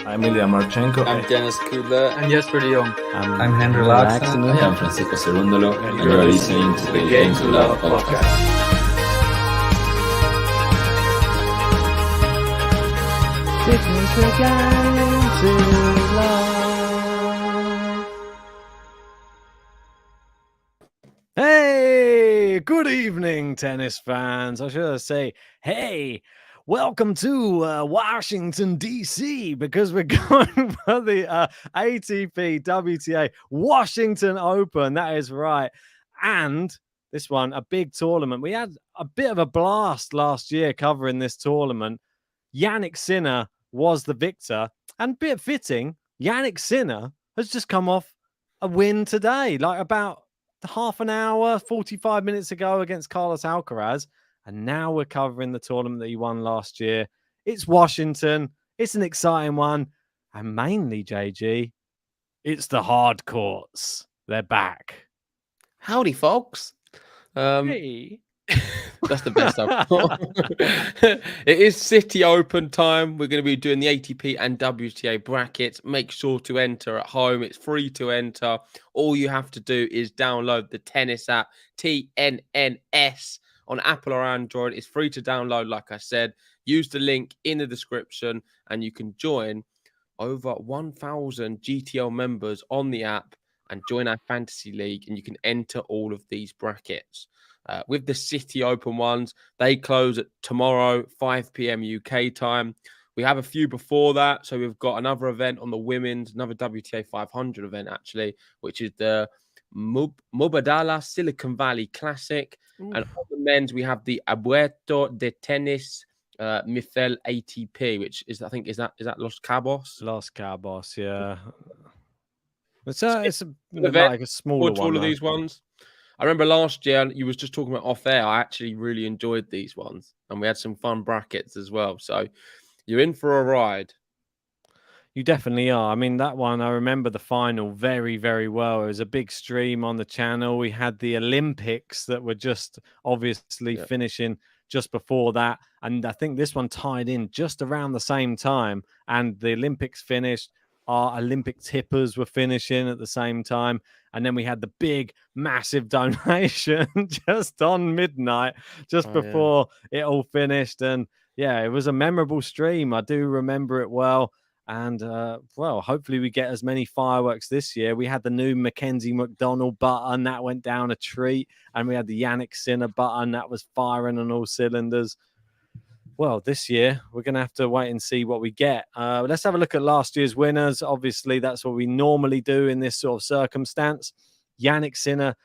I'm Ilya Marchenko. I'm Dennis Kudla. I'm Jesper de Jong. I'm Henry Laxton. I am Francisco Cerundolo. And you're listening to the Game to Love podcast. This is the Game to Love. Hey, good evening, tennis fans. I should say, hey, welcome to Washington, D.C., because we're going for the ATP WTA Washington Open. That is right. And this one, a big tournament. We had a bit of a blast last year covering this tournament. Jannik Sinner was the victor. And a bit fitting, Jannik Sinner has just come off a win today, like about half an hour, 45 minutes ago against Carlos Alcaraz. And now we're covering the tournament that he won last year. It's Washington. It's an exciting one. And mainly, JG, it's the hard courts. They're back. Howdy, folks. Hey. That's the best I've got. It is City Open time. We're going to be doing the ATP and WTA brackets. Make sure to enter at home. It's free to enter. All you have to do is download the tennis app, TNNS, on Apple or Android. It's free to download, like I said. Use the link in the description and you can join over 1,000 GTL members on the app and join our fantasy league, and you can enter all of these brackets. With the City Open ones, they close at tomorrow, 5 p.m. UK time. We have a few before that. So we've got another event on the women's, another WTA 500 event, actually, which is the Mubadala Silicon Valley Classic. Ooh. And on the men's, we have the Abueto de Tenis Mifel ATP, which is, I think, is that Los Cabos? Los Cabos, yeah. It's like a smaller one. All of these ones. I remember last year you was just talking about off air. I actually really enjoyed these ones, and we had some fun brackets as well. So you're in for a ride. You definitely are. I mean, that one, I remember the final very, very well. It was a big stream on the channel. We had the Olympics that were just obviously finishing just before that. And I think this one tied in just around the same time. And the Olympics finished. Our Olympic tippers were finishing at the same time. And then we had the big, massive donation just on midnight, just before it all finished. And yeah, it was a memorable stream. I do remember it well. And, well, hopefully we get as many fireworks this year. We had the new Mackenzie McDonald button. That went down a treat. And we had the Jannik Sinner button. That was firing on all cylinders. Well, this year, we're going to have to wait and see what we get. Let's have a look at last year's winners. Obviously, that's what we normally do in this sort of circumstance. Jannik Sinner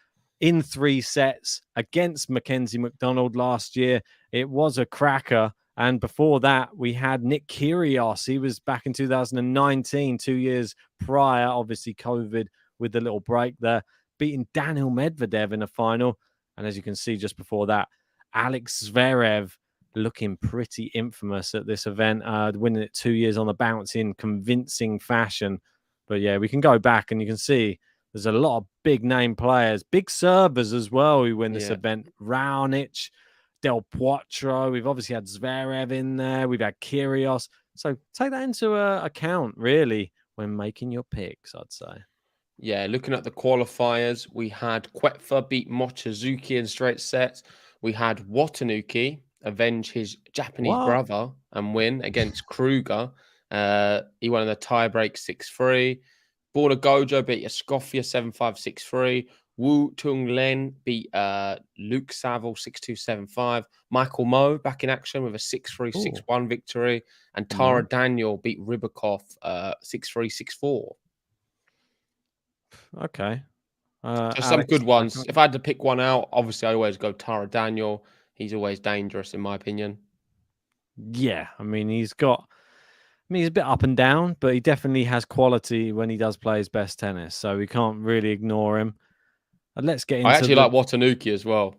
in 3 sets against Mackenzie McDonald last year. It was a cracker. And before that, we had Nick Kyrgios. He was back in 2019, 2 years prior. Obviously, COVID with the little break there, beating Daniil Medvedev in a final. And as you can see just before that, Alex Zverev looking pretty infamous at this event, winning it 2 years on the bounce in convincing fashion. But yeah, we can go back and you can see there's a lot of big name players, big servers as well who win this event. Raonic, Del Potro. We've obviously had Zverev in there. We've had Kyrgios. So take that into account, really, when making your picks, I'd say. Yeah, looking at the qualifiers, we had Koepfer beat Mochizuki in straight sets. We had Watanuki avenge his Japanese brother and win against Kruger. He won in the tiebreak 6-3. Border Gojo beat Escoffier 7-5, 6-3. Wu Tung Len beat Luke Saville 6-2, 7-5. Michael Moe back in action with a 6-3, 6-1 victory. And Tara Daniel beat Rybakov 6-3, 6-4. Okay. Just some good ones. If I had to pick one out, obviously I always go Tara Daniel. He's always dangerous, in my opinion. Yeah, I mean, he's a bit up and down, but he definitely has quality when he does play his best tennis. So we can't really ignore him. And let's get into I actually like Watanuki as well.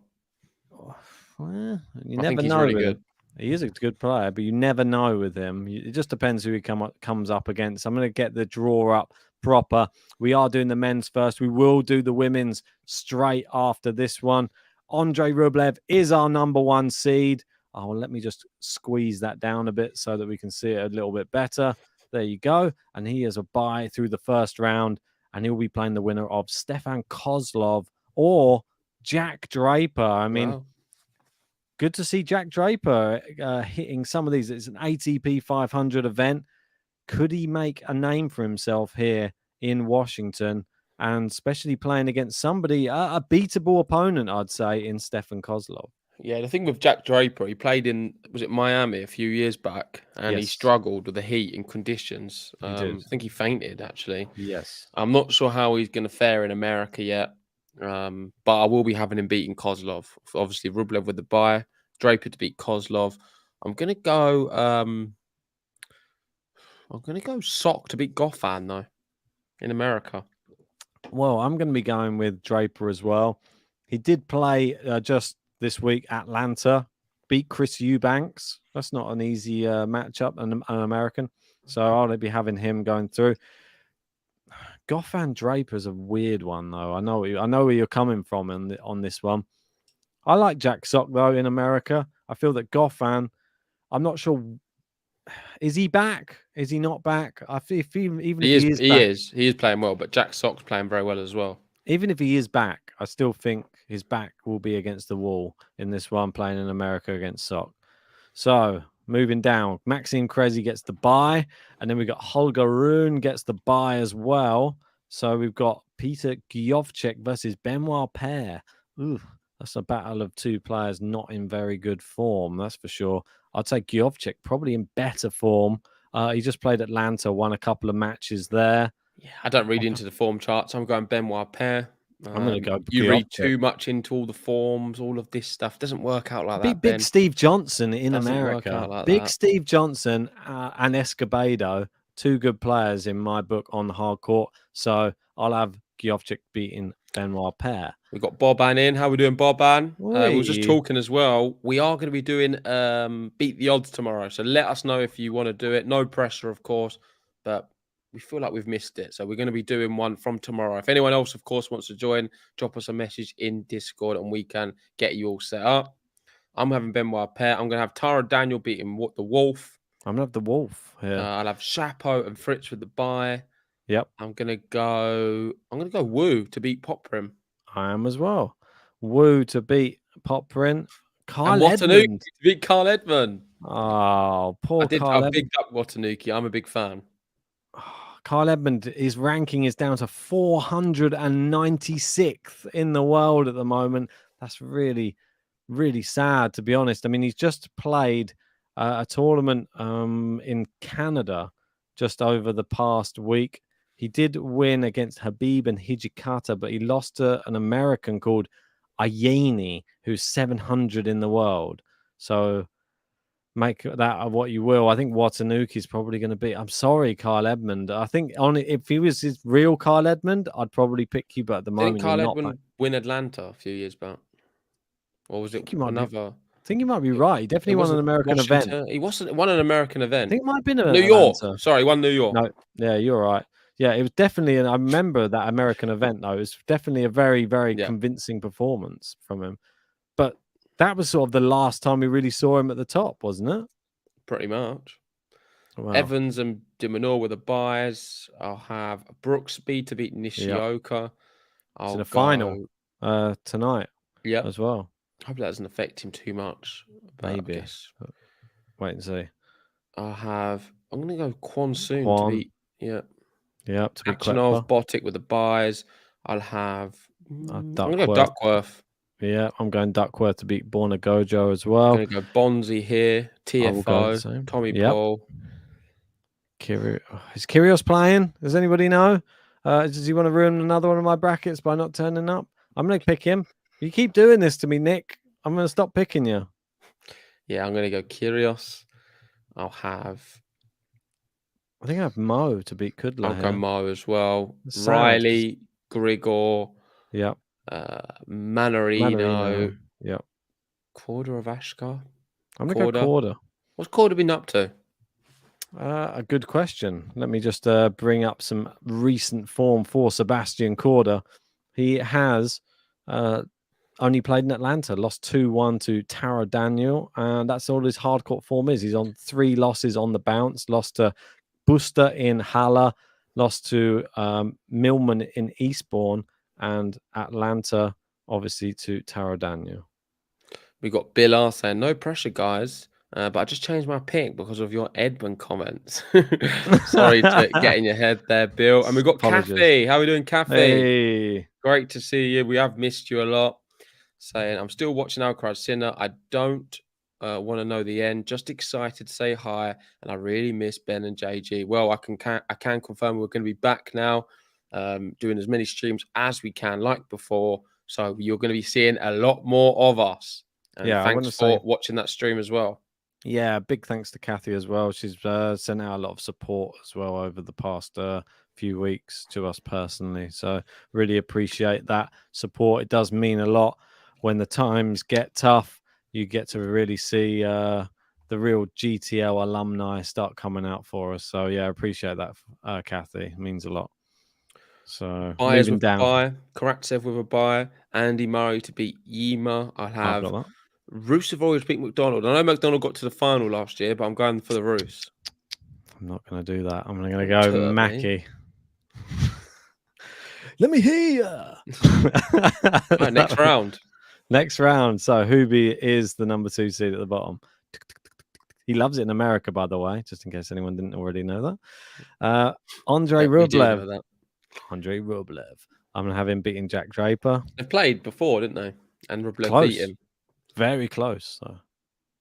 Well, you I never think he's know. really good. He is a good player, but you never know with him. It just depends who he comes up against. I'm going to get the draw up proper. We are doing the men's first. We will do the women's straight after this one. Andre Rublev is our number 1 seed. Oh, let me just squeeze that down a bit so that we can see it a little bit better. There you go. And he has a bye through the first round, and he'll be playing the winner of Stefan Kozlov or Jack Draper. I mean, good to see Jack Draper hitting some of these. It's an ATP 500 event. Could he make a name for himself here in Washington? And especially playing against somebody, a beatable opponent, I'd say, in Stefan Kozlov. Yeah, the thing with Jack Draper, he played in, was it Miami a few years back, and he struggled with the heat and conditions. I think he fainted, actually. Yes. I'm not sure how he's going to fare in America yet, but I will be having him beating Kozlov. Obviously, Rublev with the bye, Draper to beat Kozlov. I'm going to go Sock to beat Goffin, though, in America. Well, I'm going to be going with Draper as well. He did play just this week, Atlanta, beat Chris Eubanks. That's not an easy matchup, an American. So I'll be having him going through. Goffin Draper's a weird one, though. I know where you're coming from on this one. I like Jack Sock, though, in America. I feel that Goffin, I'm not sure. Is he back? Is he not back? I feel if he is playing well, but Jack Sock's playing very well as well. Even if he is back, I still think his back will be against the wall in this one, playing in America against Sock. So moving down, Maxime Crazy gets the bye, and then we got Holger Rune gets the bye as well. So we've got Peter Giovcek versus Benoit Paire. Ooh, that's a battle of two players not in very good form, that's for sure. I'd say Giovcek probably in better form. He just played Atlanta, won a couple of matches there. Yeah, I don't read into the form charts. I'm going Benoit Paire. I'm going to go. You read too much into all the forms, all of this stuff. Doesn't work out like that. Big Steve Johnson in Doesn't America. Like big that. Steve Johnson and Escobedo, two good players in my book on the hard court. So I'll have Giovcek beating Benoit Paire. We've got Boban in. How are we doing, Boban? We were just talking as well. We are going to be doing Beat the Odds tomorrow. So let us know if you want to do it. No pressure, of course, but we feel like we've missed it. So we're going to be doing one from tomorrow. If anyone else, of course, wants to join, drop us a message in Discord and we can get you all set up. I'm having Benoit Paire. I'm going to have Tara Daniel beating the Wolf. I'm going to have the Wolf here. I'll have Chapo and Fritz with the bye. Yep. I'm going to go Wu to beat Poprim. I am as well. Wu to beat Poprin. Kyle Edmund to beat Kyle Edmund. Oh, poor Kyle. I bigged up Watanuki. I'm a big fan. Kyle Edmund, his ranking is down to 496th in the world at the moment. That's really, really sad, to be honest. I mean, he's just played a tournament in Canada just over the past week. He did win against Habib and Hijikata, but he lost to an American called Ayeni, who's 700 in the world. So make that what you will. I think Watanuki is probably going to be. I'm sorry, Kyle Edmund. I think if he was his real Kyle Edmund, I'd probably pick you. But at the moment, Didn't Kyle Edmund win Atlanta a few years back? Or was it another? I think you might be right. He definitely won an American event. He won an American event. I think it might have been New York. Sorry, he won New York. No, yeah, you're right. Yeah, it was definitely, and I remember that American event, though. It was definitely a very, very convincing performance from him. But that was sort of the last time we really saw him at the top, wasn't it? Pretty much. Wow. Evans and De Minaur with the buys. I'll have Brooksby to beat Nishioka. It's in the final tonight as well. Hope that doesn't affect him too much. Maybe. Wait and see. I'm going to go Kwon Soon to beat... Yeah, to be Achinov, Botic with the buys. I'll have... I'm going to go Duckworth. Yeah, I'm going Duckworth to beat Borna Gojo as well. I'm going to go Bonzi here. TFO. Tommy Paul. Is Kyrgios playing? Does anybody know? Does he want to ruin another one of my brackets by not turning up? I'm going to pick him. You keep doing this to me, Nick. I'm going to stop picking you. Yeah, I'm going to go Kyrgios. I think I have Mo to beat Kudla. I'll go Mo as well. Riley, Grigor. Yep. Manarino. Yep. Korda of Ashkar. I'm going to go Korda. What's Korda been up to? A good question. Let me just bring up some recent form for Sebastian Korda. He has only played in Atlanta, lost 2-1 to Tara Daniel, and that's all his hardcourt form is. He's on 3 losses on the bounce, lost to Buster in Halle, lost to Millman in Eastbourne, and Atlanta, obviously, to Taro Daniel. We got Bill R saying, no pressure, guys. But I just changed my pick because of your Edmund comments. Sorry to get in your head there, Bill. And we got Apologies. Kathy. How are we doing, Kathy? Hey. Great to see you. We have missed you a lot. Saying, I'm still watching Alcaraz Sinner. I don't want to know the end. Just excited to say hi. And I really miss Ben and JG. Well, I can confirm we're going to be back now, doing as many streams as we can, like before. So you're going to be seeing a lot more of us. And thanks for watching that stream as well. Yeah, big thanks to Kathy as well. She's sent out a lot of support as well over the past few weeks to us personally. So really appreciate that support. It does mean a lot when the times get tough. You get to really see the real GTL alumni start coming out for us. So yeah, appreciate that, Kathy. It means a lot. So Buyers with a buy, Karatsev with a buy, Andy Murray to beat Yima. I'll have Rusev to beat McDonald. I know McDonald got to the final last year, but I'm going for the Roos. I'm not going to do that. I'm going to go Mackie. Let me hear you. Right, next round. Next round. So Hubie is the number 2 seed at the bottom. He loves it in America, by the way, just in case anyone didn't already know that. Andre Rublev. Andre Rublev. I'm going to have him beating Jack Draper. They played before, didn't they? And Rublev beat him. Very close. So.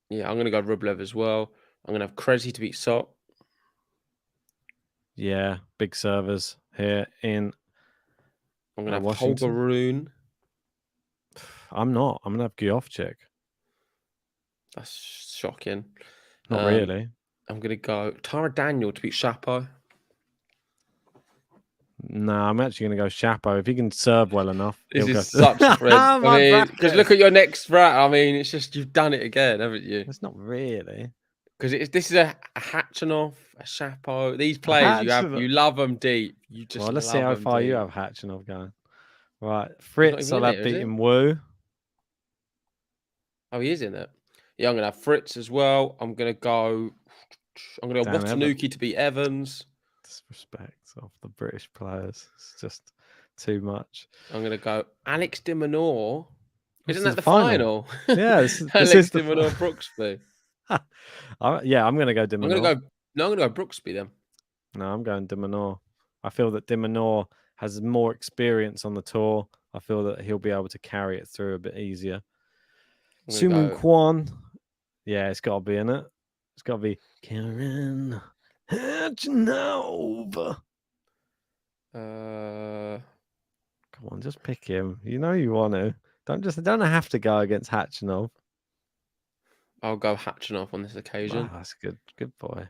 Yeah, I'm going to go Rublev as well. I'm going to have Crazy to beat Sok. Yeah, big servers here in I'm going to have Holger Rune. I'm not. I'm going to have Giofchik. That's shocking. Not really. I'm going to go Tara Daniel to beat Shapo. No, I'm actually going to go Shapo. If he can serve well enough, this is such a friend. I mean, because look at your next rat. I mean, it's just you've done it again, haven't you? It's not really. Because this is a Hatchanov, a Shapo. These players you love them deep. You just let's see how far you have Hatchanov going. Right, Fritz, I'll have beaten Wu. Oh, he is in it. Yeah, I'm going to have Fritz as well. I'm going to go Watanuki to beat Evans. Disrespect of the British players. It's just too much. I'm going to go Alex de Minaur. Isn't that the final? Yeah, this Alex is de Minaur Brooksby. Yeah, I'm going to go de Minaur. I'm going to go Brooksby then. No, I'm going de Minaur. I feel that de Minaur has more experience on the tour. I feel that he'll be able to carry it through a bit easier. Suman Kwan. Yeah, it's got to be in it. It's got to be Karen Hatchanov. Come on, just pick him. You know you want to. Don't have to go against Hatchanov. I'll go Hatchanov on this occasion. Oh, that's good. Good boy.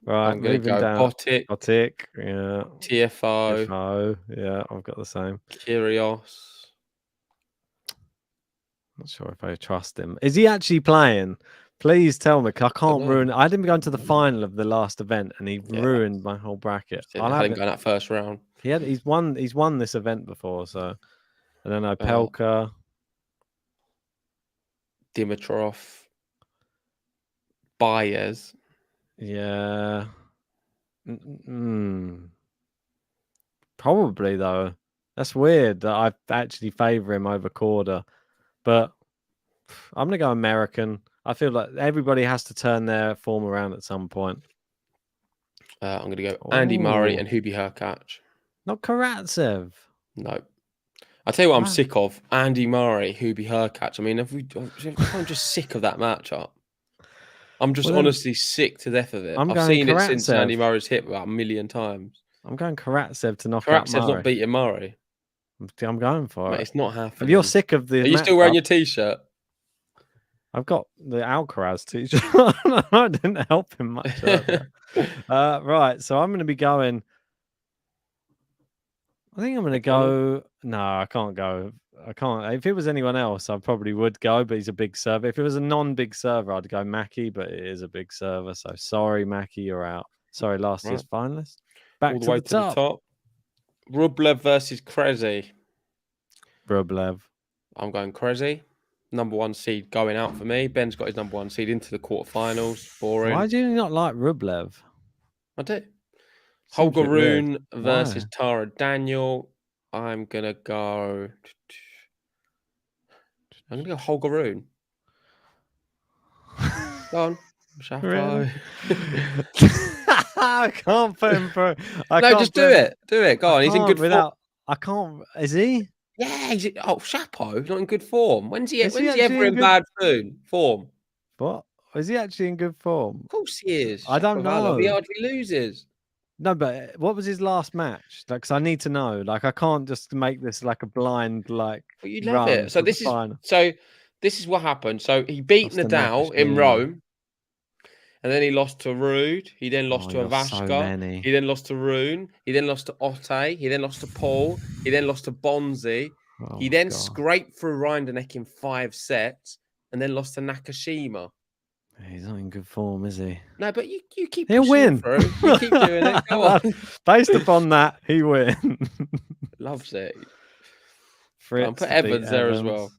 Right, I'm going to go down. Botic. Yeah. TFO. Yeah, I've got the same. Kyrgios. Not sure if I trust him. Is he actually playing? Please tell me. I can't ruin. I didn't go to the final of the last event, and he ruined my whole bracket. I didn't go that first round. He's won this event before, so I don't know. Pelka, Dimitrov, Baez. Yeah. Probably though. That's weird that I actually favour him over Korda, but I'm gonna go American. I feel like everybody has to turn their form around at some point. I'm going to go Andy Murray and Hubie Hurkacz. Not Karatsev. No. I'll tell you what I'm sick of. Andy Murray, Hubie Hurkacz. I mean, I'm just sick of that matchup. I'm just honestly sick to death of it. I've seen it since Andy Murray's hit about a million times. I'm going Karatsev to knock out Murray. Karatsev's not beating Murray. I'm going for it. It's not happening. If you're sick of the... Are you still wearing your T-shirt? I've got the Alcaraz T-shirt. I didn't help him much. Right, so I'm going to be going... I think I'm going to go... No, I can't go. I can't. If it was anyone else, I probably would go, but he's a big server. If it was a non-big server, I'd go Mackie, but it is a big server. So sorry, Mackie, you're out. Sorry, last year's finalist. Back all the way to the top. Rublev versus Crazy. Broblev. I'm going Crazy. Number 1 seed going out for me. Ben's got his number 1 seed into the quarterfinals. Boring. Why do you not like Rublev? I do. Seems a Holger bit weird. Rune versus Why? Tara Daniel. I'm going to go Holger Rune. Go on. Really? Chapeau. I can't put him through. No, just do it. Do it. Go I on. He's in can't good form. without. I can't. Is he? Yeah. Chapeau. He's not in good form. When's he Actually ever in in good? bad form? What? Is he actually in good form? Of course he is. I don't Shapovalov. He know. hardly loses. No, but what was his last match? Like, 'cause I need to know. Like, I can't just make this like a blind Well, you'd love run it. So to the final. this is what happened. So he beat Lost to Nadal in Nakashima. Rome, and then he lost to Rude. He then lost to You got so Ivashka. many. He then lost to Rune. He then lost to Otte. He then lost to Paul. He then lost to Bonzi. Oh He my then God. scraped through Rinderknech in 5 sets, and then lost to Nakashima. He's not in good form, is he? No, but you keep He'll pushing win. it through. You keep doing it. Go on. Based upon that, he wins. Loves it. Fritz Put to beat Evans there as Evans. well.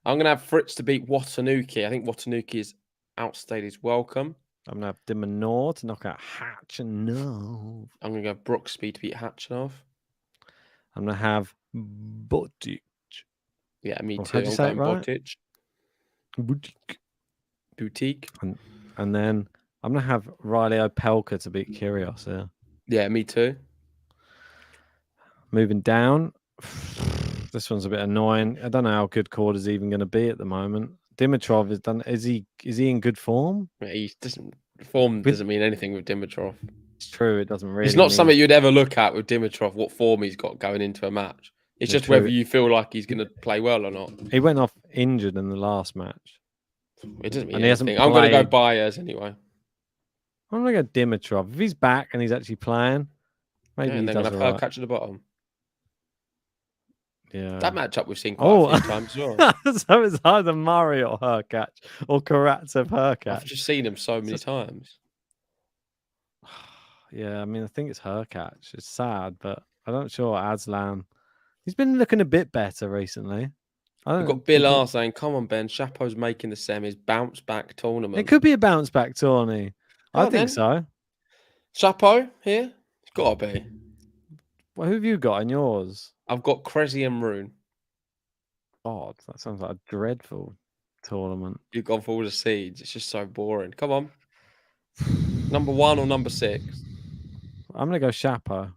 I'm going to have Fritz to beat Watanuki. I think Watanuki is outstayed his welcome. I'm going to have Dimanor to knock out Hatchanov. I'm going to go Brooksby to beat Hatchanov. I'm going to have Botic. Yeah, me Or too. how'd you I'm say it going right? Boutique. And then I'm going to have Riley Opelka to beat Kyrgios. Yeah, me too. Moving down. This one's a bit annoying. I don't know how good Korda's even going to be at the moment. Dimitrov is done. Is he in good form? Yeah, he doesn't doesn't mean anything with Dimitrov. It's true. It doesn't really. It's not something you'd ever look at with Dimitrov. What form he's got going into a match. It's just true. whether you feel like he's going to play well or not. He went off injured in the last match. It doesn't mean And he hasn't anything. I'm going to go played. Baez anyway. I'm going to go Dimitrov. If he's back and he's actually playing, maybe and he then does going all to right. catch at the bottom. Yeah. That matchup we've seen quite a few times as well. So it's either Murray or Hurkacz or Karatsev Hurkacz. I've just seen him so many times. Yeah, I mean, I think it's Hurkacz. It's sad, but I'm not sure Aslan. He's been looking a bit better recently. We've got Bill R saying, come on, Ben, Chapeau's making the semis, bounce back tournament. It could be a bounce back tourney. I think so. Chapeau here? It's got to be. Well, who have you got in yours? I've got Crazy and Rune. God, that sounds like a dreadful tournament. You've gone for all the seeds. It's just so boring. Come on. Number 1 or number 6? I'm going to go Chapeau.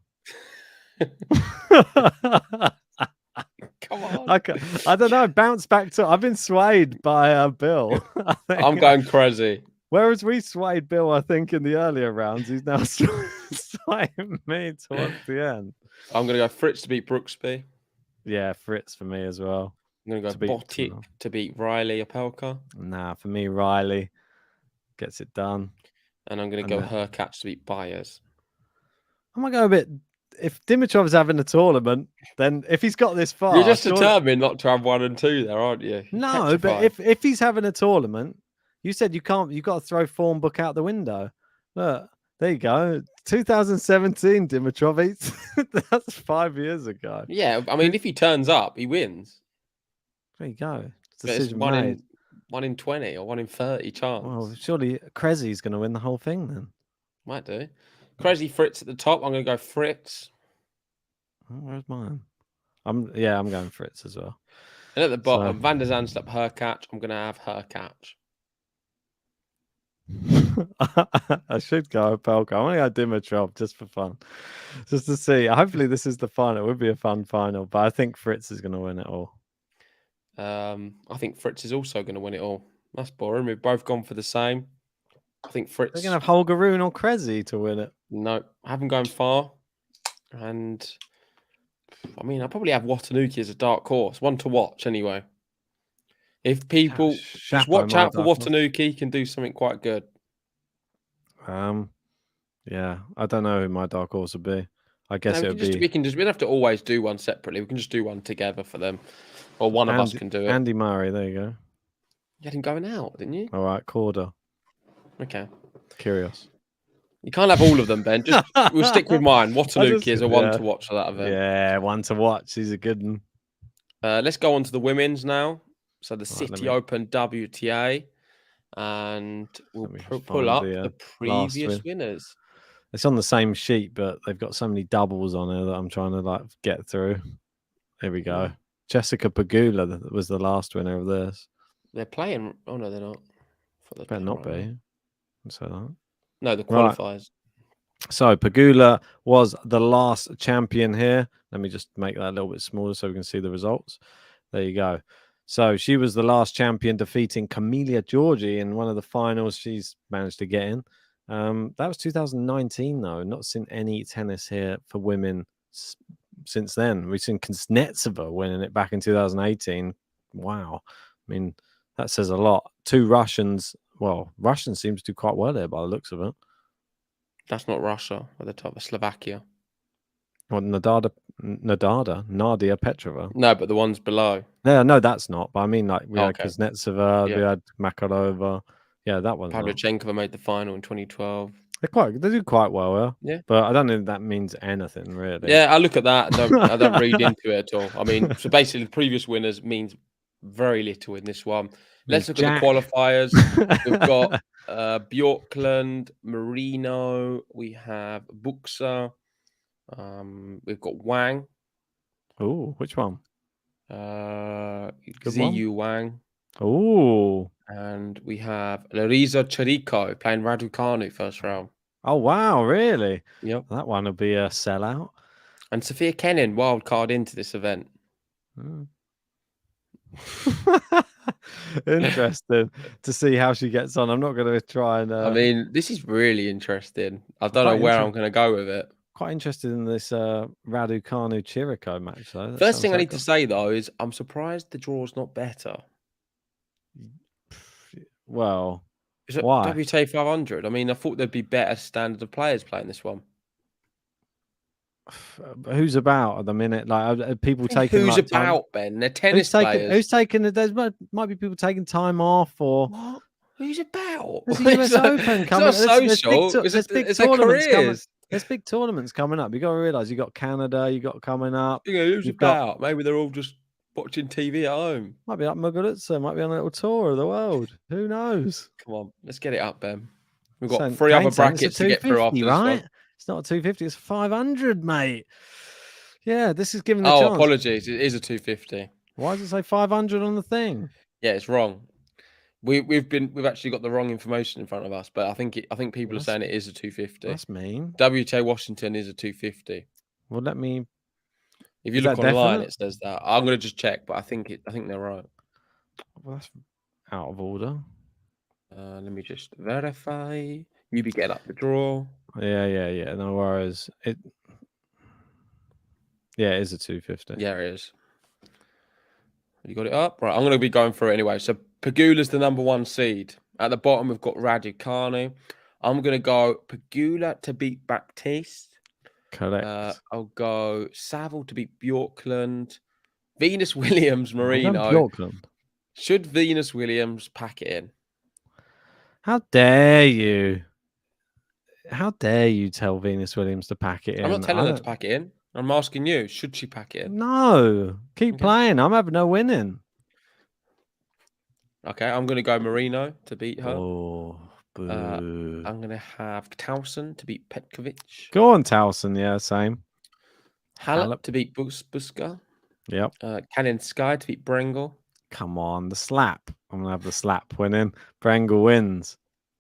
Come on. I don't know. Bounce back to. I've been swayed by Bill. I'm going Crazy. Whereas we swayed Bill, I think, in the earlier rounds, he's now swaying me towards the end. I'm going to go Fritz to beat Brooksby. Yeah, Fritz for me as well. I'm going to go Botic to beat Riley Opelka. Nah, for me, Riley gets it done. And I'm going to go Hurkacz to beat Baez. I'm going to go a bit. If Dimitrov's having a tournament, then if he's got this far, you're just determined not to have 1 and 2 there, aren't you? No, but if he's having a tournament, you said you got to throw form book out the window. Look, there you go. 2017 Dimitrov. That's 5 years ago. Yeah, I mean, if he turns up, he wins. There you go. It's 1 in 20 or 1 in 30 chance. Well, surely Crazy's going to win the whole thing then. Might do. Crazy Fritz at the top. I'm going to go Fritz. Oh, where's mine? I'm going Fritz as well. And at the bottom, Van der Zandstap, Hurkacz. I'm going to have Hurkacz. I should go Opelka. I want to go Dimitrov just for fun. Just to see. Hopefully this is the final. It would be a fun final, but I think Fritz is going to win it all. I think Fritz is also going to win it all. That's boring. We've both gone for the same. I think Fritz... They're going to have Holger Rune or Crazy to win it. No, I haven't gone far. And... I mean, I probably have Watanuki as a dark horse. One to watch, anyway. If people just watch out for Watanuki, he can do something quite good. Yeah, I don't know who my dark horse would be. I guess it would be... We don't have to always do one separately. We can just do one together for them. Or one of us can do it. Andy Murray, there you go. You had him going out, didn't you? All right, Korda. Okay. Curious. You can't have all of them, Ben. Just we'll stick with mine. Watanuki is a one to watch for that event. Yeah, one to watch. He's a good one. Let's go on to the women's now. So the City Open WTA. And we'll pull up the previous winners. It's on the same sheet, but they've got so many doubles on it that I'm trying to like get through. There we go. Yeah. Jessica Pegula was the last winner of this. They're playing. Oh no, they're not. Better not be. So that. No, the qualifiers. So Pegula was the last champion here. Let me just make that a little bit smaller so we can see the results. There you go. So she was the last champion, defeating Camelia Georgi in one of the finals she's managed to get in. That was 2019, though. Not seen any tennis here for women since then. We've seen Kuznetsova winning it back in 2018. Wow. I mean, that says a lot. 2 Russians. Well, Russian seems to do quite well there by the looks of it. That's not Russia at the top of Slovakia. Well, Nadia Petrova. No, but the ones below. Yeah, no, that's not. But I mean, like, we had Okay. Kuznetsova, we had Makarova. Yeah, that one. Pavlyuchenkova made the final in 2012. They do quite well, yeah. But I don't know if that means anything, really. Yeah, I look at that. I don't read into it at all. I mean, so basically, the previous winners means very little in this one. Let's look at the qualifiers. We've got Bjorklund, Marino. We have Buxa. We've got Wang. Oh, which one? Ziyu Wang. Oh. And we have Larisa Chirico playing Raducanu first round. Oh, wow, really? Yep. That one will be a sellout. And Sophia Kenin, wild card into this event. Interesting to see how she gets on. I'm not going to try and... I mean, this is really interesting. I don't know where I'm going to go with it. Quite interested in this Raducanu Chirico match, though. First thing I need to say, though, is I'm surprised the draw's not better. Well, why? WTA 500. I mean, I thought there'd be better standard of players playing this one. Who's about at the minute? Like, are people taking who's like, about, Ben? They're tennis players. Who's taking it? There might be people taking time off or what? Who's about? There's the US Open coming. It's not social. There's big tournaments coming up. You got to realize you got Canada. You got coming up. Who's about? Maybe they're all just watching TV at home. Might be like Muguruza. Might be on a little tour of the world. Who knows? Come on, let's get it up, Ben. We've got 3 other brackets to get through after this one. It's not a 250, it's 500, mate. Yeah, this is giving the chance. Oh, apologies. It is a 250. Why does it say 500 on the thing? Yeah, it's wrong. We've actually got the wrong information in front of us, but I think people are saying it is a 250. That's mean. WTA Washington is a 250. Well, let me. If you look online, it says that. I'm gonna just check, but I think they're right. Well, that's out of order. Let me just verify. You be getting up the draw. Yeah. No worries. It is a 250. Yeah, it is. You got it up? Right, I'm going to be going through it anyway. So Pegula's the number 1 seed. At the bottom, we've got Raducanu. I'm going to go Pegula to beat Baptiste. Correct. I'll go Saville to beat Bjorklund. Venus Williams, Marino. Bjorklund. Should Venus Williams pack it in? How dare you? How dare you tell Venus Williams to pack it in? I'm not telling her to pack it in. I'm asking you, should she pack it in? No. Keep playing. I'm having no winning. Okay, I'm going to go Marino to beat her. Oh, boo. I'm going to have Towson to beat Petkovic. Go on, Towson. Yeah, same. Halep to beat Buska. Yep. Cannon Sky to beat Brengel. Come on, the slap. I'm going to have the slap winning. Brengel wins.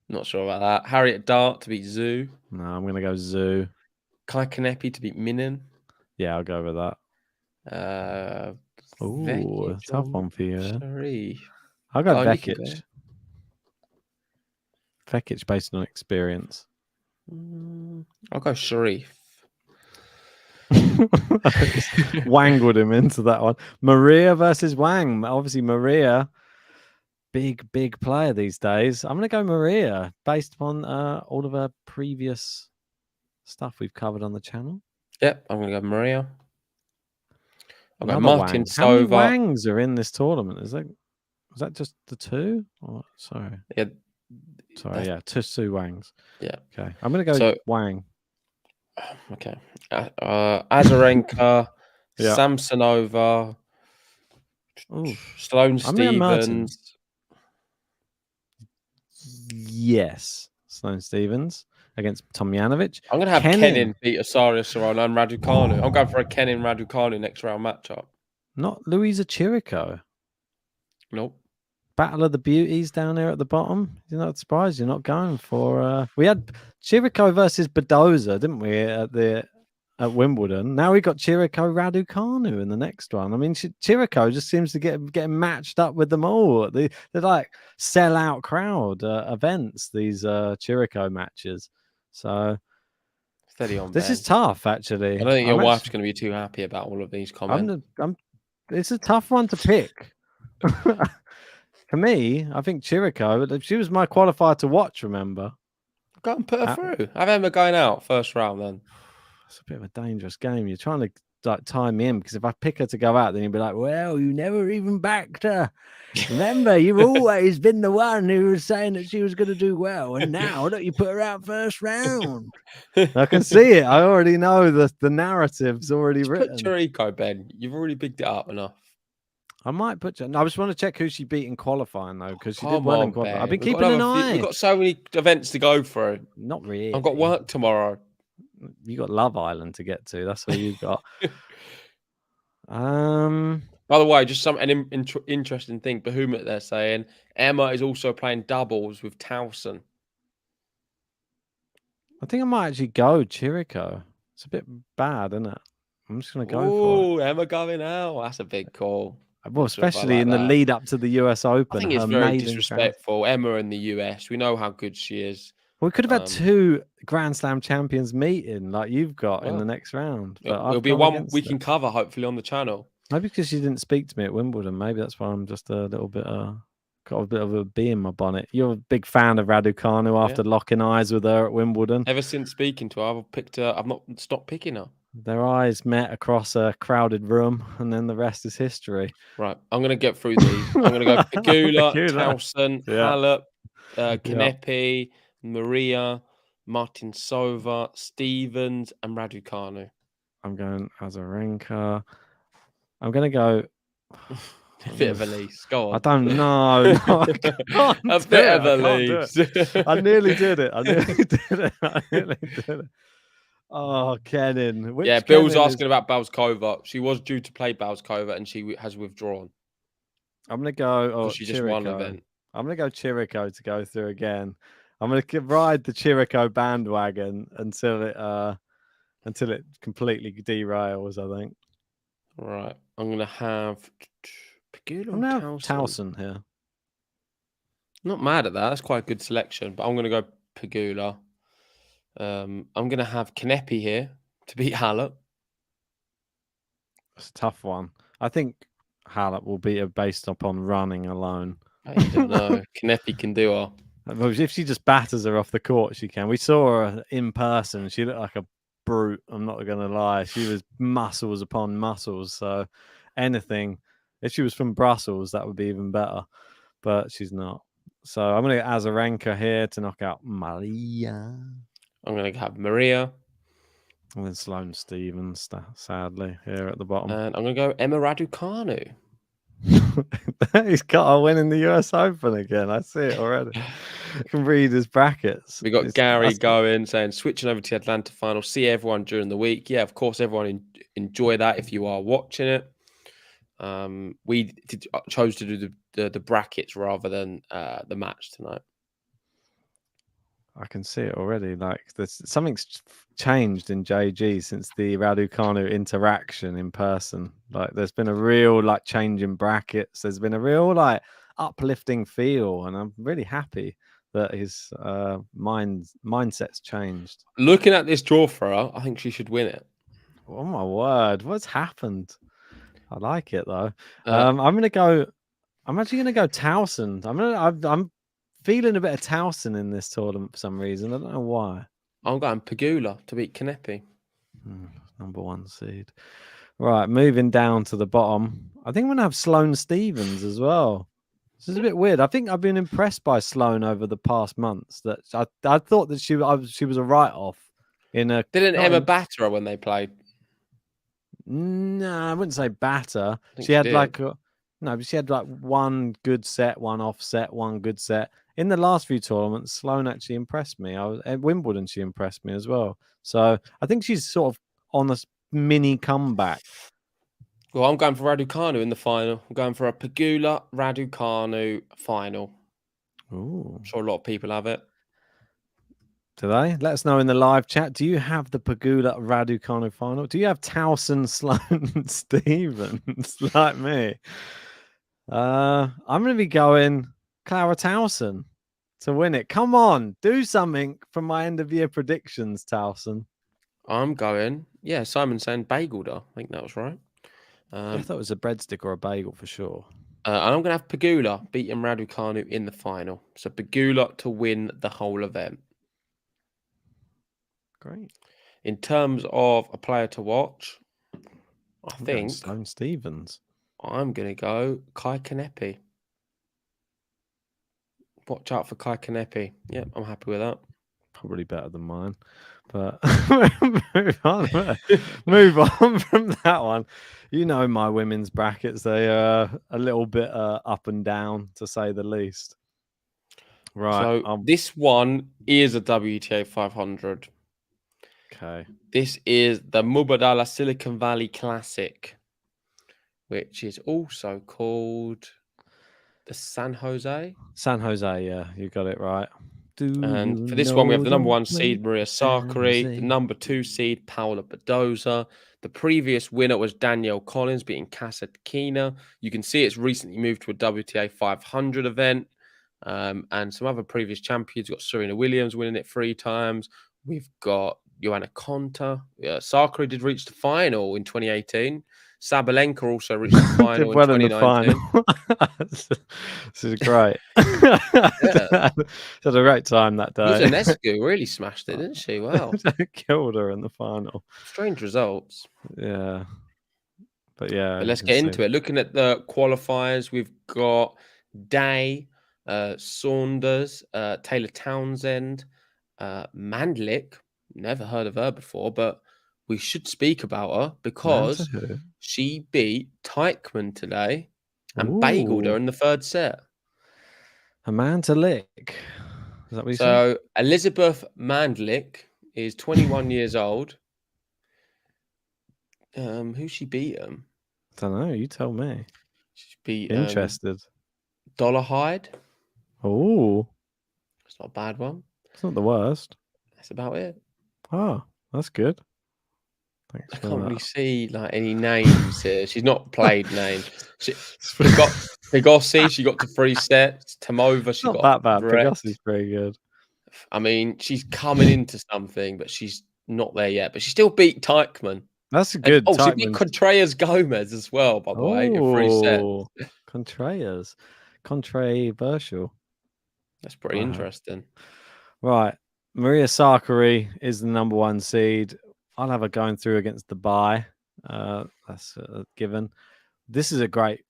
Not sure about that. Harriet Dart to beat Zhu. No, I'm going to go Zhu. Kai Kanepi to beat Minen. Yeah, I'll go with that. Ooh, tough one for you. Sharif. I'll go Vekic. Vekic based on experience. I'll go Sharif. Wang him into that one. Maria versus Wang. Obviously, Maria, big player these days. I'm going to go Maria based upon all of her previous stuff we've covered on the channel. Yep, I'm going to go Maria. I'll go Martin Sova. How many Wangs are in this tournament? Was that just the 2? Oh, sorry. Yeah. Sorry, yeah, 2 Wangs. Yeah. Okay, I'm going to go Wang. Okay. Azarenka, Samsonova, Sloane Stevens. Yes. Sloane Stevens against Tomjanovic. I'm going to have Kenin beat Osario Serrano and Raducanu. I'm going for a Kenin Raducanu next round matchup. Not Luisa Chirico. Nope. Battle of the Beauties down there at the bottom. You're not surprised you're not going for... we had Chirico versus Badoza, didn't we, at Wimbledon? Now we got Chirico Raducanu in the next one. I mean, Chirico just seems to get matched up with them all. They're like sell-out crowd events, these Chirico matches. So steady on. This is tough, actually. I don't think your wife's going to be too happy about all of these comments. It's a tough one to pick. For me, I think Chirico, she was my qualifier to watch, remember? Go and put her through. Have Emma going out first round then. It's a bit of a dangerous game. You're trying to like tie me in, because if I pick her to go out, then you'll be like, well, you never even backed her. Remember, you've always been the one who was saying that she was going to do well, and now look, you put her out first round. I can see it. I already know the narrative's already written. Put Chirico, Ben. You've already bigged it up enough. I might put. I just want to check who she beat in qualifying though, because she did well in qualifying. I've been keeping an eye. We've got so many events to go through. Not really. I've got work tomorrow. You got Love Island to get to. That's what you've got. By the way, just an interesting thing. Behemoth, they're saying Emma is also playing doubles with Towson. I think I might actually go Chirico. It's a bit bad, isn't it? I'm just going to go for it. Emma going out. That's a big call. Well, especially in the lead up to the US Open. I think it's very disrespectful. Emma in the US, we know how good she is. We could have had two Grand Slam champions meeting like you've got in the next round. But it'll be one we can cover, hopefully, on the channel. Maybe because she didn't speak to me at Wimbledon. Maybe that's why I'm just a little bit... got a bit of a bee in my bonnet. You're a big fan of Raducanu after locking eyes with her at Wimbledon. Ever since speaking to her, I've not stopped picking her. Their eyes met across a crowded room, and then the rest is history. Right, I'm going to get through these. I'm going to go Pegula, Towson, Halep, Kanepi, Maria, Martin Sova, Stevens, and Raducanu. I'm going Azarenka. I'm going to go... A bit of a lease. Go on. I don't know. No, a bit of a lease. I nearly did it. I nearly did it. Oh, Kenin. Bill's asking about Balskova. She was due to play Balskova, and she has withdrawn. I'm going to go... she just won an event. I'm going to go Chirico to go through again. I'm going to ride the Chirico bandwagon until it completely derails, I think. Right. I'm going to have... I'm now Towson here. Not mad at that. That's quite a good selection, but I'm going to go Pegula. I'm going to have Kanepi here to beat Halep. It's a tough one. I think Halep will beat her based upon running alone. I don't know. Kanepi can do her. If she just batters her off the court, she can. We saw her in person. She looked like a brute. I'm not going to lie. She was muscles upon muscles. So anything... If she was from Brussels, that would be even better. But she's not. So I'm going to get Azarenka here to knock out Maria. I'm going to have Maria. And then Sloane Stevens, sadly, here at the bottom. And I'm going to go Emma Raducanu. He's got a win in the US Open again. I see it already. I can read his brackets. We got Gary going, saying, switching over to the Atlanta final. See everyone during the week. Yeah, of course, everyone enjoy that if you are watching it. We chose to do the brackets rather than the match tonight. I can see it already. Like something's changed in JG since the Raducanu interaction in person. Like there's been a real change in brackets. There's been a real uplifting feel, and I'm really happy that his mindset's changed. Looking at this draw for her, I think she should win it. Oh my word! What's happened? I like it though. I'm actually gonna go Towson. I'm feeling a bit of Towson in this tournament for some reason. I don't know why. I'm going Pegula to beat Kanepi. Number 1 seed. Right, moving down to the bottom. I think I'm gonna have Sloane Stevens as well. This is a bit weird. I think I've been impressed by Sloane over the past months. That I thought that she was a write-off in a. Didn't Emma batter her when they played? No, I wouldn't say batter. She had but she had one good set, one off set, one good set. in the last few tournaments, Sloane actually impressed me. At Wimbledon, she impressed me as well. So I think she's sort of on a mini comeback. Well, I'm going for Raducanu in the final. I'm going for a Pegula Raducanu final. Ooh. I'm sure a lot of people have it. Do they? Let us know in the live chat. Do you have the Pegula Raducanu final? Do you have Towson Sloane Stevens like me? I'm going to be going Clara Towson to win it. Come on, do something for my end of year predictions, Towson. I'm going, Simon saying Bagelder. I think that was right. I thought it was a breadstick or a bagel for sure. And I'm going to have Pegula beating Raducanu in the final. So Pegula to win the whole event. Great. In terms of a player to watch, I think Sloane Stevens. I'm going to go Kai Kanepi. Watch out for Kai Kanepi. Yep, I'm happy with that. Probably better than mine. But move on from that one. You know my women's brackets, they are a little bit up and down, to say the least. Right. So this one is a WTA 500. Okay. This is the Mubadala Silicon Valley Classic, which is also called the San Jose. San Jose, yeah, you got it right. And for this one, we have the number 1 seed, Maria Sakkari, the number 2 seed, Paula Badoza. The previous winner was Danielle Collins beating Kasatkina. You can see it's recently moved to a WTA 500 event. And some other previous champions. We've got Serena Williams winning it 3 times. We've got Joanna Konta. Sakkari did reach the final in 2018. Sabalenka also reached the final in 2019. This is great. She had a great time that day. Luzanescu really smashed it, didn't she? Wow. Killed her in the final. Strange results. Yeah. But yeah. But let's get into it. Looking at the qualifiers, we've got Day, Saunders, Taylor Townsend, Mandlik. Never heard of her before, but we should speak about her because she beat Teichmann today and bageled her in the 3rd set. A man to lick. Is that what you said? So Elizabeth Mandlik is 21 years old. Who she beat him? I don't know. You tell me. She beat Interested. Dollarhide. Oh, it's not a bad one. It's not the worst. That's about it. Oh, that's good. Thanks. I can't really see like any names here. She's not played names. Pigossi, she got to 3 sets. Tomova, she got that bad. Pigossi's pretty good. I mean, she's coming into something, but she's not there yet. But she still beat Teichmann. That's good. She beat Contreras Gomez as well, by the way, in 3 sets. Controversial. That's pretty interesting. Right. Maria Sakkari is the number 1 seed. I'll have her going through against the bye. That's a given. This is a great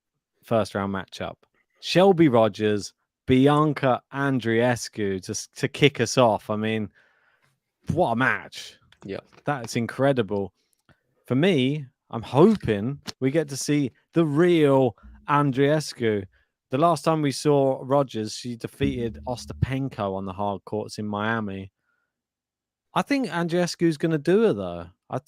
first round matchup. Shelby Rogers, Bianca Andreescu to kick us off. I mean, what a match. Yeah. That's incredible. For me, I'm hoping we get to see the real Andreescu. The last time we saw Rogers, she defeated Ostapenko on the hard courts in Miami. I think Andreescu's going to do her, though. I've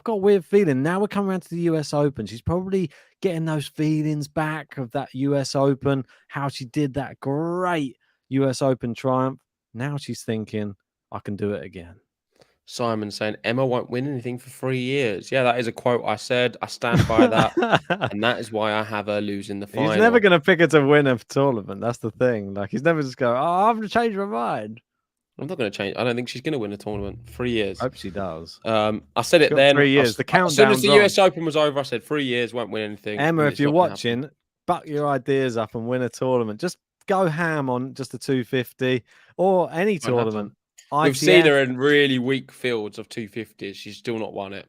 got a weird feeling. Now we're coming around to the US Open. She's probably getting those feelings back of that US Open, how she did that great US Open triumph. Now she's thinking, I can do it again. Simon saying Emma won't win anything for 3 years. Yeah, that is a quote I said. I stand by that. And that is why I have her losing the final. He's never going to pick her to win a tournament. That's the thing. Like, he's never just go, I've changed my mind. I'm not going to change. I don't think she's going to win a tournament. 3 years. I hope she does. I said it then. 3 years. The countdown. As soon as the US Open was over, I said 3 years, won't win anything. Emma, if you're watching, buck your ideas up and win a tournament. Just go ham on just a 250 or any tournament. We've seen her in really weak fields of 250s. She's still not won it.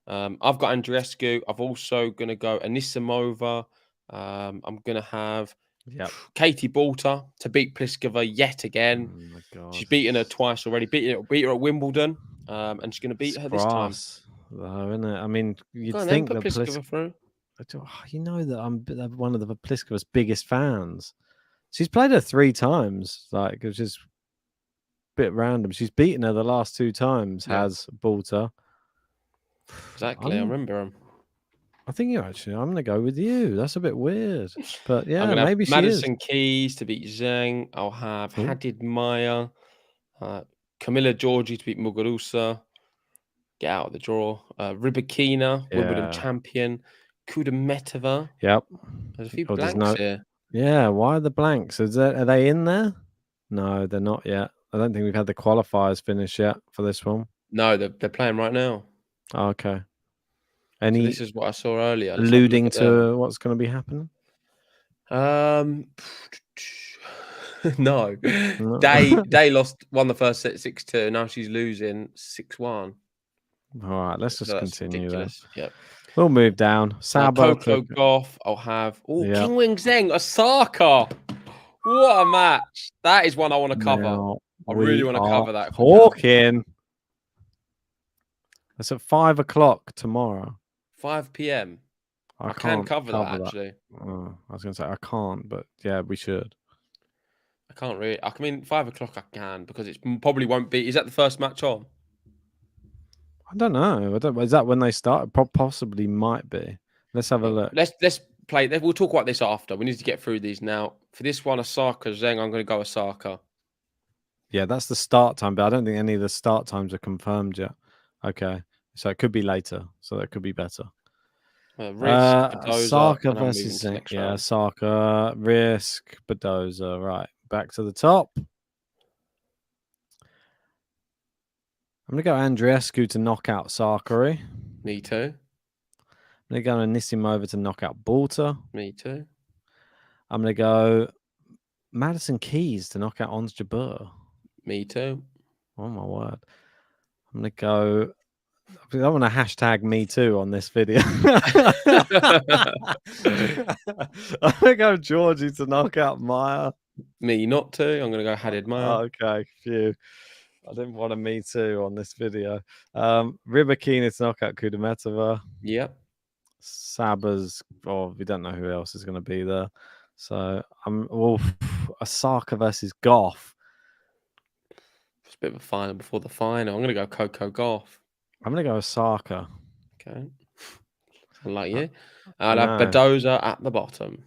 I've got Andreescu. I've also going to go Anisimova. I'm going to have Katie Balter to beat Pliskova yet again. Oh my God. She's beaten her twice already. Beat her at Wimbledon, and she's going to beat her this time. Though, isn't it? I mean, you'd think that Pliskova through. You know that I'm one of the Pliskova's biggest fans. She's played her 3 times, like, which is a bit random. She's beaten her the last 2 times, has Balter. Exactly, I remember him. I think I'm going to go with you. That's a bit weird. But yeah, I'm going to maybe have she is. Madison Keys to beat Zhang. I'll have Hadid Maya, Camilla Giorgi to beat Muguruza. Get out of the draw. Rybakina, Wimbledon champion. Kudermetova. Yep. There's a few blanks here. Yeah, why are the blanks? Are they in there? No, they're not yet. I don't think we've had the qualifiers finish yet for this one. No, they're playing right now. Oh, okay. So this is what I saw earlier. Alluding to what's going to be happening? No. Day won the first set 6-2. Now she's losing 6-1. All right, let's just continue then. Yep. We'll move down. Coco Gauff. I'll have King Wing Zheng, Osaka. What a match! That is one I want to cover. I really want to cover that. Talking. That's at 5 o'clock tomorrow. 5 p.m. I can cover that actually. Oh, I was going to say I can't, but yeah, we should. I can't really. I mean, 5 o'clock I can because it probably won't be. Is that the first match on? I don't know. Is that when they start? Possibly might be. Let's have a look. Let's play. We'll talk about this after. We need to get through these now. For this one, Osaka Zheng, I'm going to go Osaka. Yeah, that's the start time, but I don't think any of the start times are confirmed yet. Okay, so it could be later. So that could be better. Osaka versus Zheng. Yeah, Osaka, Risk, Badoza. Right, back to the top. I'm going to go Andreescu to knock out Sakari. Me too. I'm going to go Anisimova to knock out Balter. Me too. I'm going to go Madison Keys to knock out Ons Jabeur. Me too. Oh, my word. I'm going to go... I want to hashtag me too on this video. I'm going to go Georgie to knock out Maya. Me not to. I'm going to go Hadid Maya. Okay, phew. I didn't want a me too on this video. Rybakina to knock out Kudermetova. Yep. Sabas, we don't know who else is going to be there. So I'm Osaka versus Gauff. It's a bit of a final before the final. I'm going to go Coco Gauff. I'm going to go Osaka. Okay. I like you. I'll have Badoza at the bottom.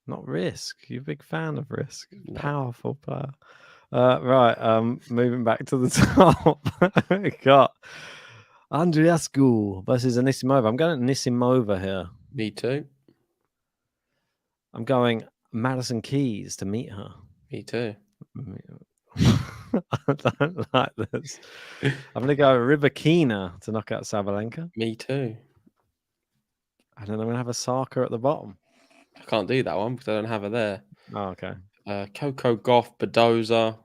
Not Risk. You're a big fan of Risk. No. Powerful player. Right. Moving back to the top. We got Andreescu versus Anisimova. I'm going Anisimova here. Me too. I'm going Madison Keys to meet her. Me too. I don't like this. I'm going to go Rybakina to knock out Sabalenka. Me too. And then I'm going to have Osaka at the bottom. I can't do that one because I don't have her there. Oh, okay. Coco Gauff, Badoza.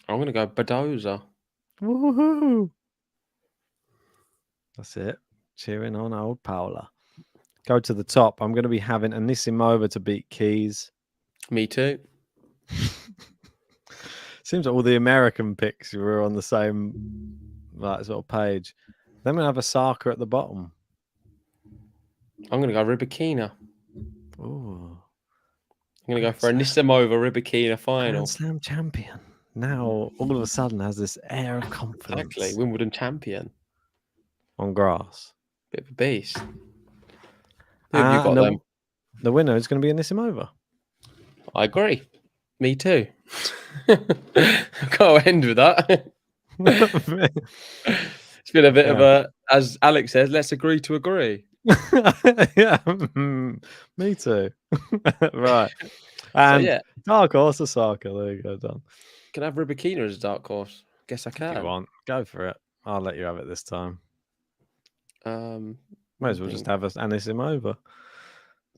I'm going to go Badoza. Woohoo! That's it. Cheering on old Paula. Go to the top. I'm going to be having Anisimova to beat Keys. Me too. Seems like all the American picks were on the same sort of page. Then we'll have Osaka at the bottom. I'm going to go Rybakina. Ooh. I'm going to go for Anisimova Rybakina final. Grand Slam champion. Now, all of a sudden, has this air of confidence. Exactly. Wimbledon champion. On grass. Bit of a beast. Who have you got them? The winner is going to be Anisimova. I agree. Me too. Can't end with that. It's been a bit of a, as Alex says, let's agree to agree. Yeah, me too. Right. And dark horse Osaka. There you go, done. Can I have Rybakina as a dark horse? Guess I can. If you want, go for it. I'll let you have it this time. Might as well just have Anisimova. I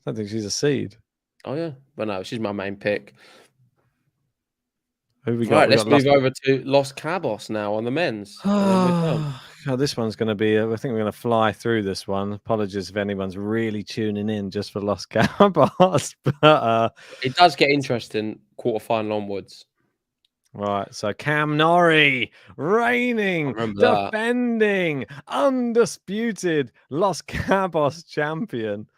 don't think she's a seed. Oh yeah, but no, she's my main pick. Who we got? Right, let's move over to Los Cabos now on the men's. This one's going to be. I think we're going to fly through this one. Apologies if anyone's really tuning in just for Los Cabos, but it does get interesting quarterfinal onwards. Right, so Kam Nori, reigning, defending, undisputed Los Cabos champion.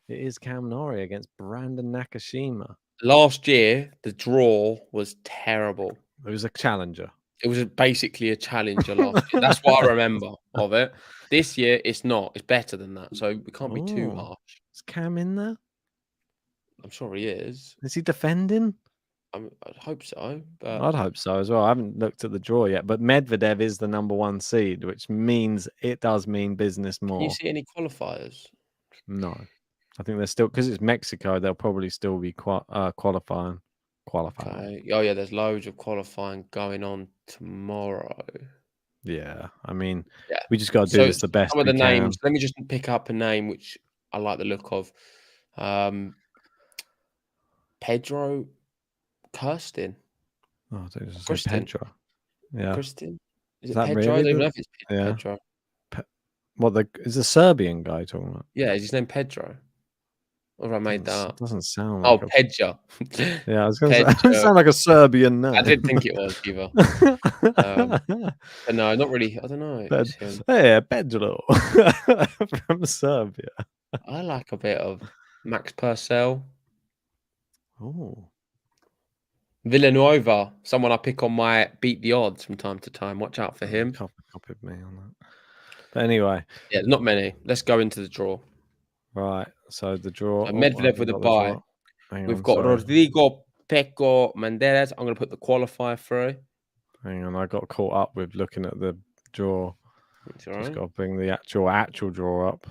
It is Kam Nori against Brandon Nakashima. Last year, the draw was terrible. It was a challenger. It was basically a challenger last year. That's what I remember of it. This year, it's not. It's better than that. So we can't be too harsh. Is Kam in there? I'm sure he is. Is he defending? I'd hope so. But I'd hope so as well. I haven't looked at the draw yet, but Medvedev is the number 1 seed, which means it does mean business more. Can you see any qualifiers? No. I think they're still, because it's Mexico, they'll probably still be qualifying. Okay. Oh, yeah, there's loads of qualifying going on tomorrow. Yeah. I mean, we just got to do this the best some of we the can. names. Let me just pick up a name which I like the look of. Pedro Kirsten. Oh, I think it's Pedro. Yeah. Kristen? Is it that Pedro? I really don't even know if it's Pedro. Is the Serbian guy talking about? Yeah, is his name Pedro? Or have I made that up? Doesn't sound like Pedro. Yeah, I was going to say, it doesn't sound like a Serbian name. I didn't think it was either. But no, not really. I don't know. Hey, Pedro from Serbia. I like a bit of Max Purcell. Oh. Villanueva, someone I pick on my beat the odds from time to time. Watch out for him. Copied me on that. But anyway. Yeah, not many. Let's go into the draw. Right. So the draw. Medvedev with a bye. We've got Rodrigo Pecco Menderes. I'm going to put the qualifier through. Hang on. I got caught up with looking at the draw. It's all right. Just got to bring the actual draw up.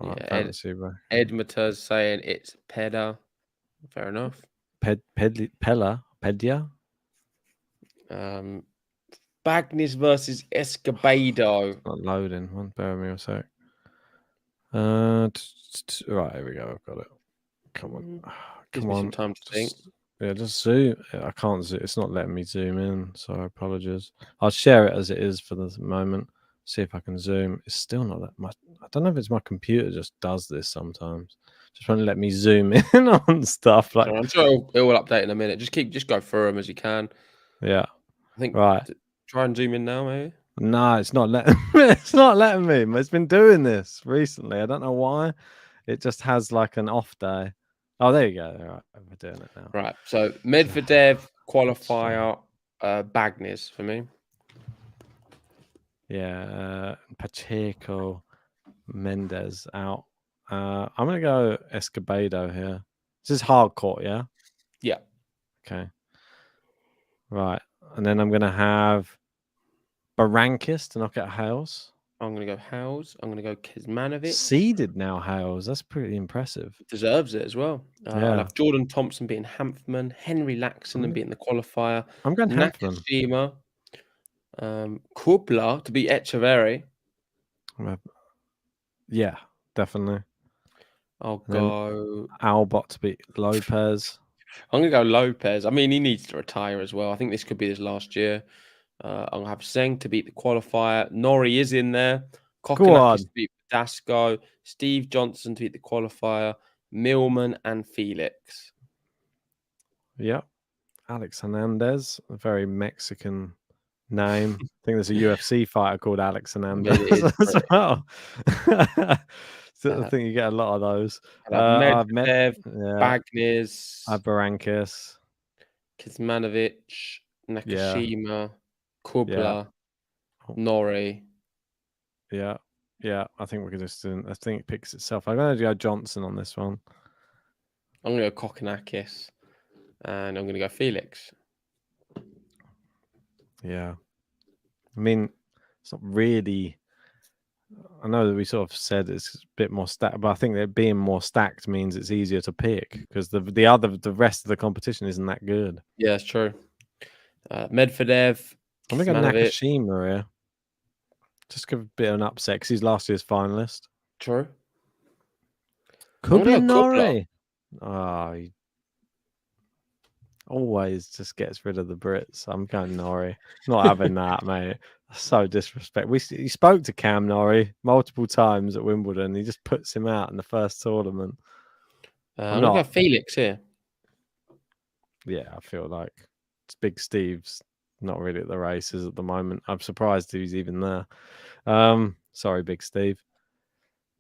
Right, yeah, Ed Matter's saying it's Peda. Fair enough. Pedia. Bagnis versus Escobedo. It's not loading. One, bear with me a sec. Right, here we go. I've got it. Come on. Gives me some time to think. Yeah, just zoom. I can't zoom. It's not letting me zoom in, so I apologize. I'll share it as it is for the moment. See if I can zoom. It's still not that much. I don't know if it's my computer just does this sometimes. Just want to let me zoom in on stuff. Like, I'm sure it will update in a minute. Just go through them as you can. Yeah. I think. Right. Try and zoom in now, maybe. No, it's not letting me. It's not letting me. It's been doing this recently. I don't know why. It just has like an off day. Oh, there you go. All right, we're doing it now. Right. So Medvedev qualifier, Bagnis for me. Yeah, Pacheco, Mendes out. I'm gonna go Escobedo here. This is hard court, yeah. Yeah. Okay. Right, and then I'm gonna have Barankis to knock out Hales. I'm gonna go Hales. I'm gonna go Kuzmanovic. Seeded now, Hales. That's pretty impressive. Deserves it as well. I'll have Jordan Thompson beating Hanfman, Henry Laxon beating the qualifier. I'm going Hanfman. Nakashima, Kubler to beat Echeverry. Yeah, definitely. I'll go Albot to beat Lopez. I'm gonna go Lopez. I mean, he needs to retire as well. I think this could be his last year. I'm gonna have Zeng to beat the qualifier. Norrie is in there. Kokonakis to beat Dasco. Steve Johnson to beat the qualifier. Millman and Felix. Yep. Alex Hernandez, a very Mexican name. I think there's a UFC fighter called Alex Hernandez as well. So I think you get a lot of those. Medvedev, Bagnis, Barankis, Kuzmanovic, Nakashima, Kubler, Norrie. Yeah. I think we can just. I think it picks itself. I'm going to go Johnson on this one. I'm going to go Kokonakis, and I'm going to go Felix. Yeah. I mean, it's not really. I know that we sort of said it's a bit more stacked, but I think that being more stacked means it's easier to pick because the rest of the competition isn't that good. Yeah, it's true. Medvedev. I'm going to go Nakashima here. Just give a bit of an upset because he's last year's finalist. True. Could be Norrie. Oh, he always just gets rid of the Brits. I'm going Norrie. Not having that, mate. So disrespectful. He spoke to Kam Nori multiple times at Wimbledon. He just puts him out in the first tournament. I'm not going to go Felix here. Yeah, I feel like it's Big Steve's not really at the races at the moment. I'm surprised he's even there. Sorry, Big Steve.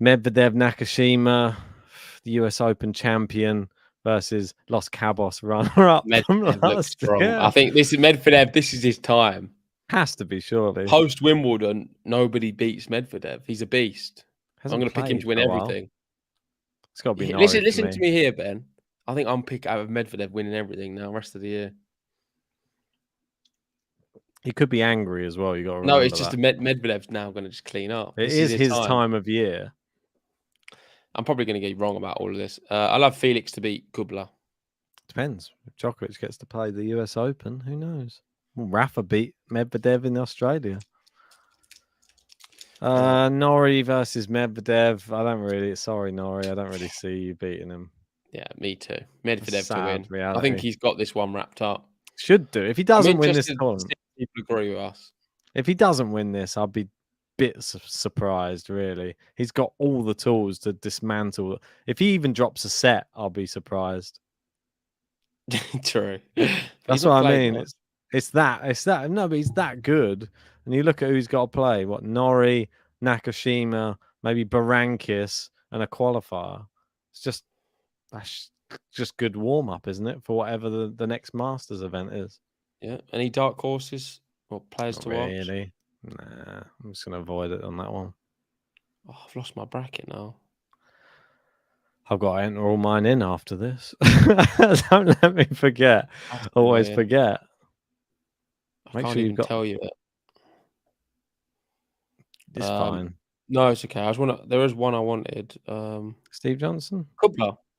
Medvedev, Nakashima. the US Open champion versus Los Cabos runner-up from Medvedev looks last strong. year. I think this is Medvedev. This is his time. Has to be, surely. Post Wimbledon, nobody beats Medvedev. He's a beast. I'm going to pick him to win everything. It's got to be Norrie. Listen to me here, Ben. I think I'm pick out of Medvedev winning everything now, rest of the year. He could be angry as well. You got to remember. No, it's just Medvedev's now going to just clean up. It is his time of year. I'm probably going to get wrong about all of this. I love Felix to beat Kubler. Depends. If Djokovic gets to play the US Open, who knows? Well, Rafa beat Medvedev in Australia. Norrie versus Medvedev. I don't really. Sorry, Norrie. I don't really see you beating him. Yeah, me too. Medvedev to win. Reality. I think he's got this one wrapped up. Should do. If he doesn't win this tournament, people agree with us. If he doesn't win this, I'll be a bit surprised. Really, he's got all the tools to dismantle. If he even drops a set, I'll be surprised. True. That's what I mean. It's that. No, but he's that good. And you look at who he's got to play. What, Norrie, Nakashima, maybe Berankis, and a qualifier. That's just good warm up, isn't it, for whatever the next Masters event is? Yeah. Any dark horses or players to watch? Really? Nah, I'm just gonna avoid it on that one. Oh, I've lost my bracket now. I've got to enter all mine in after this. Don't let me forget. Always forget. I can't even tell you it. It's fine. No, it's okay. There is one I wanted. Steve Johnson?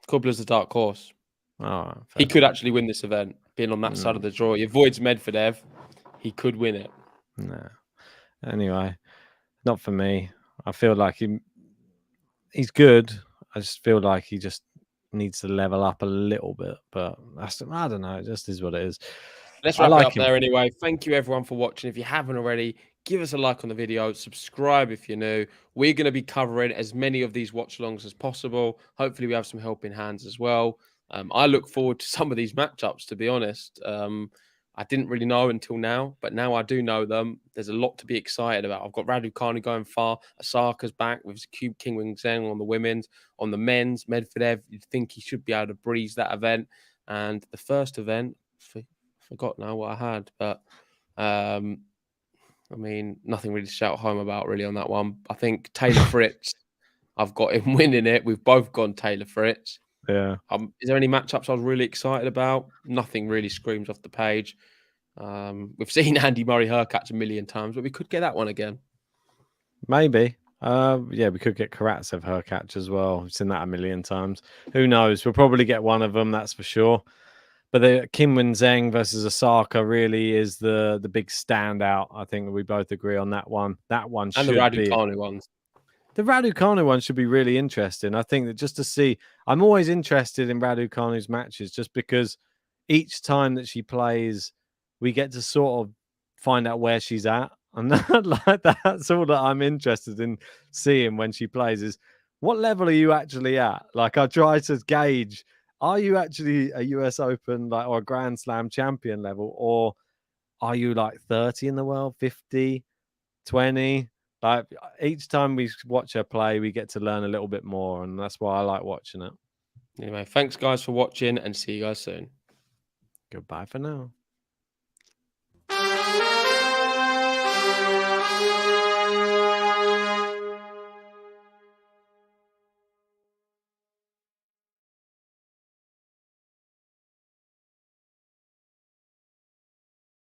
Kubler's the dark horse. Oh, he could actually win this event, being on that side of the draw. He avoids Medvedev. He could win it. No. Anyway, not for me. I feel like he's good. I just feel like he just needs to level up a little bit. But I don't know. It just is what it is. Let's wrap it up there anyway. Thank you, everyone, for watching. If you haven't already, give us a like on the video. Subscribe if you're new. We're going to be covering as many of these watch-alongs as possible. Hopefully, we have some helping hands as well. I look forward to some of these matchups, to be honest. I didn't really know until now, but now I do know them. There's a lot to be excited about. I've got Raducanu going far. Osaka's back with King Wing Zheng on the women's. On the men's, Medvedev, you'd think he should be able to breeze that event. And the first event, forgot now what I had, but I mean, nothing really to shout home about really on that one. I think Taylor Fritz, I've got him winning it. We've both gone Taylor Fritz. Yeah. Is there any matchups I was really excited about? Nothing really screams off the page. We've seen Andy Murray Hurkacz a million times, but we could get that one again. Maybe. Yeah, we could get Karatsev Hurkacz as well. We've seen that a million times. Who knows? We'll probably get one of them, that's for sure. But the Kim Wing Zheng versus Osaka really is the big standout. I think we both agree on that one. That one should be. And the Raducanu ones. The Raducanu one should be really interesting. I think that just to see, I'm always interested in Raducanu's matches just because each time that she plays, we get to sort of find out where she's at. And that's all that I'm interested in seeing when she plays is what level are you actually at? Like I try to gauge, are you actually a US Open or a Grand Slam champion level? Or are you like 30 in the world, 50, 20? Like each time we watch her play, we get to learn a little bit more, and that's why I like watching it. Anyway, thanks guys for watching, and see you guys soon. Goodbye for now.